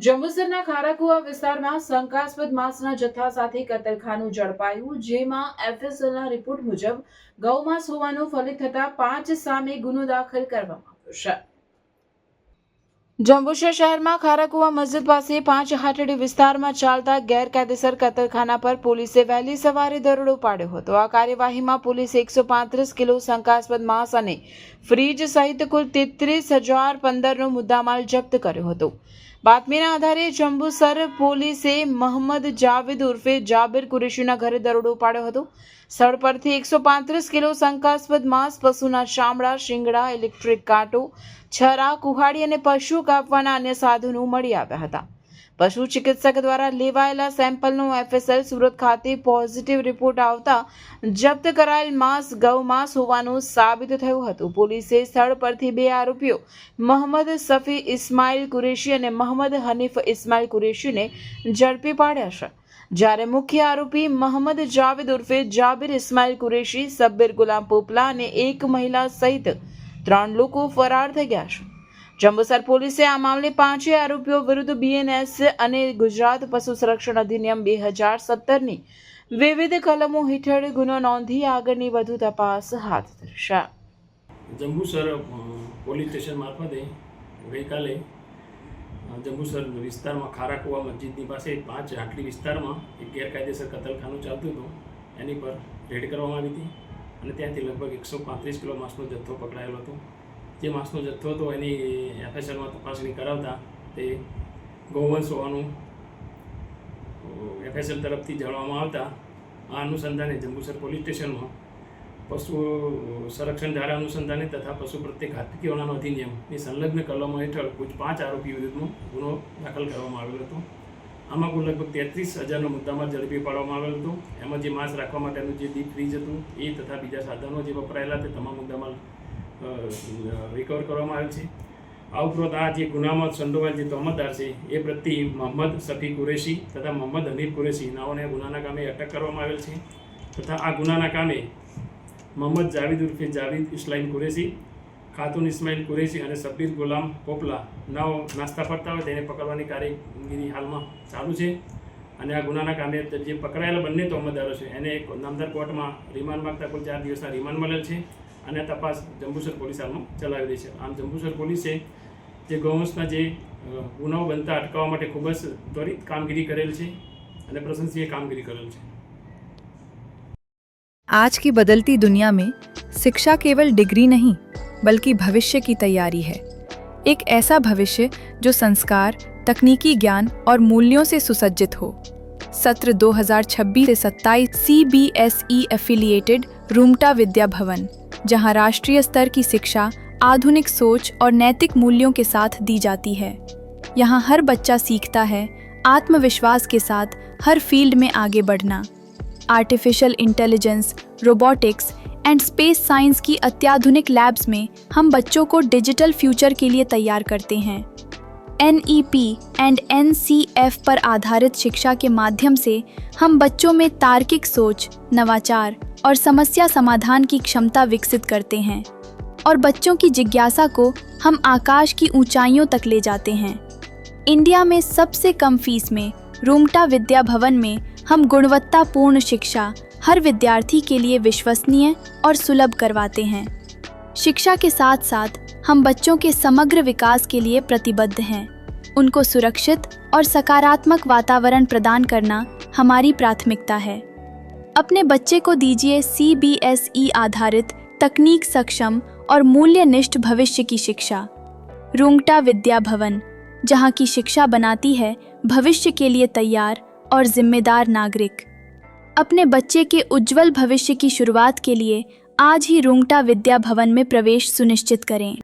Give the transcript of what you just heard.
જંબુસરના ખારાકુવા વિસ્તારમાં શંકાસ્પદ માંસના જથ્થા સાથે કતલખાનું ઝડપાયું, જેમાં એફએસએલના રિપોર્ટ મુજબ ગૌમાંસ હોવાનું ફલિત થતા 5 સામે ગુનો દાખલ કરવામાં આવ્યો છે। જંબુસર શહેરમાં ખારાકુવા મસ્જિદ પાસે 5 હાટડી વિસ્તારમાં ચાલતા ગેરકાયદેસર કતલખાના પર પોલીસે વહેલી સવારે દરોડો પાડ્યો હતો। આ કાર્યવાહીમાં પોલીસે 135 કિલો શંકાસ્પદ માંસ અને ફ્રીજ સહિત કુલ 33,015નો મુદ્દામાલ જપ્ત કર્યો હતો। બાતમીના આધારે જંબુસર પોલીસે મોહમ્મદ જાવેદ ઉર્ફે જાબિર કુરેશીના ઘરે દરોડો પાડ્યો હતો। સ્થળ પરથી 135 કિલો શંકાસ્પદ માંસ, પશુના ચામડા, શિંગડા, ઇલેક્ટ્રિક કાંટો, છરા, કુહાડી અને પશુ કાપવાના અન્ય સાધનો મળી આવ્યા હતા। પશુ ચિકિત્સક દ્વારા લેવાયેલા સેમ્પલનો એફએસએલ સુરત ખાતે પોઝિટિવ રિપોર્ટ આવતા જપ્ત કરાયેલ માંસ ગૌમાંસ હોવાનું સાબિત થયું હતું। પોલીસે સ્થળ પરથી 2 આરોપીઓ મોહમ્મદ સફી ઇસ્માઇલ કુરેશી અને મોહમ્મદ હનીફ ઇસ્માઇલ કુરેશીને ઝડપી પાડ્યા છે, જ્યારે મુખ્ય આરોપી મોહમ્મદ જાવેદ ઉર્ફે જાબિર ઇસ્માઇલ કુરેશી, સબ્બીર ગુલામ પોપલા અને એક મહિલા સહિત 3 લોકો ફરાર થઈ ગયા છે। જંબુસર પોલીસે આ મામલે 5 આરોપીઓ વિરુદ્ધ બીએનએસ અને ગુજરાત પશુ સંરક્ષણ અધિનિયમ 2017ની વિવિધ કલમો હેઠળ ગુનો નોંધી આગળની વધુ તપાસ હાથ ધરી છે। જંબુસર પોલીસ સ્ટેશન મારફતે ગઈકાલે જંબુસર વિસ્તારમાં ખારાકુવા મસ્જિદની પાસે 5 હાટડી વિસ્તારમાં એક ગેરકાયદેસર કતલખાનું ચાલતું હતું, એની પર રેડ કરવામાં આવી હતી અને ત્યાંથી લગભગ 135 કિલો માંસનો જથ્થો પકડાયેલો હતો। જે માંસનો જથ્થો હતો એની એફએસએલમાં તપાસણી કરાવતા તે ગૌવંશ હોવાનું એફએસએલ તરફથી જાણવામાં આવતા આ અનુસંધાને જંબુસર પોલીસ સ્ટેશનમાં પશુ સંરક્ષણ ધારા અનુસંધાને તથા પશુ પ્રત્યે ઘાતકી હોનાનો અધિનિયમની સંલગ્ન કલમો હેઠળ કુલ 5 આરોપીઓ વિરુદ્ધનો ગુનો દાખલ કરવામાં આવેલો હતો। આમાં કુલ લગભગ 33,000નો મુદ્દામાલ ઝડપી પાડવામાં આવેલો હતો। એમાં જે માંસ રાખવા માટેનું જે ડીપ ફ્રીજ હતું એ તથા બીજા સાધનો જે વપરાયેલા તે તમામ મુદ્દામાલ રિકવર કરવામાં આવેલ છે। આ ઉપરાંત આ જે ગુનામાં સંડોવાયેલ જે તહોમતદાર છે એ પ્રત્યે મોહમ્મદ સફી કુરેશી તથા મોહમ્મદ હનીફ કુરેશી નાઓને ગુનાના કામે અટક કરવામાં આવેલ છે તથા આ ગુનાના કામે મોહમ્મદ જાવેદ ઉર્ફે જાવેદ ઇસ્લામ કુરેશી, ખાતુન ઇસ્માઇલ કુરેશી અને સબ્બીર ગુલામ પોપલા નાઓ નાસ્તા ફરતા હોય તેને પકડવાની કામગીરી હાલમાં ચાલુ છે અને આ ગુનાના કામે જે પકડાયેલા બંને તહોમતદારો છે એને નામદાર કોર્ટમાં રિમાન્ડ માંગતા કુલ 4 દિવસના રિમાન્ડ મળેલ છે અને તપાસ જંબુસર પોલીસ હાલમાં ચલાવી રહી છે। આમ જંબુસર પોલીસે જે ગૌવંશના જે ગુનાઓ બનતા અટકાવવા માટે ખૂબ જ ત્વરિત કામગીરી કરેલ છે અને પ્રશંસનીય કામગીરી કરેલ છે। आज की बदलती दुनिया में शिक्षा केवल डिग्री नहीं बल्कि भविष्य की तैयारी है। एक ऐसा भविष्य जो संस्कार, तकनीकी ज्ञान और मूल्यों से सुसज्जित हो। सत्र 2026 से 27 CBSE एफिलिएटेड रूमटा विद्या भवन, जहां राष्ट्रीय स्तर की शिक्षा आधुनिक सोच और नैतिक मूल्यों के साथ दी जाती है। यहाँ हर बच्चा सीखता है आत्मविश्वास के साथ हर फील्ड में आगे बढ़ना। Artificial intelligence, robotics and space science की अत्याधुनिक लैब्स में हम बच्चों को डिजिटल फ्यूचर के लिए तैयार करते हैं। NEP एंड NCF पर आधारित शिक्षा के माध्यम से हम बच्चों में तार्किक सोच, नवाचार और समस्या समाधान की क्षमता विकसित करते हैं और बच्चों की जिज्ञासा को हम आकाश की ऊंचाइयों तक ले जाते हैं। इंडिया में सबसे कम फीस में रूमटा विद्या भवन में हम गुणवत्तापूर्ण शिक्षा हर विद्यार्थी के लिए विश्वसनीय और सुलभ करवाते हैं। शिक्षा के साथ साथ हम बच्चों के समग्र विकास के लिए प्रतिबद्ध हैं। उनको सुरक्षित और सकारात्मक वातावरण प्रदान करना हमारी प्राथमिकता है। अपने बच्चे को दीजिए CBSE आधारित तकनीक सक्षम और मूल्यनिष्ठ भविष्य की शिक्षा। रूमटा विद्या भवन, जहाँ की शिक्षा बनाती है भविष्य के लिए तैयार और जिम्मेदार नागरिक। अपने बच्चे के उज्जवल भविष्य की शुरुआत के लिए आज ही रूमटा विद्या भवन में प्रवेश सुनिश्चित करें।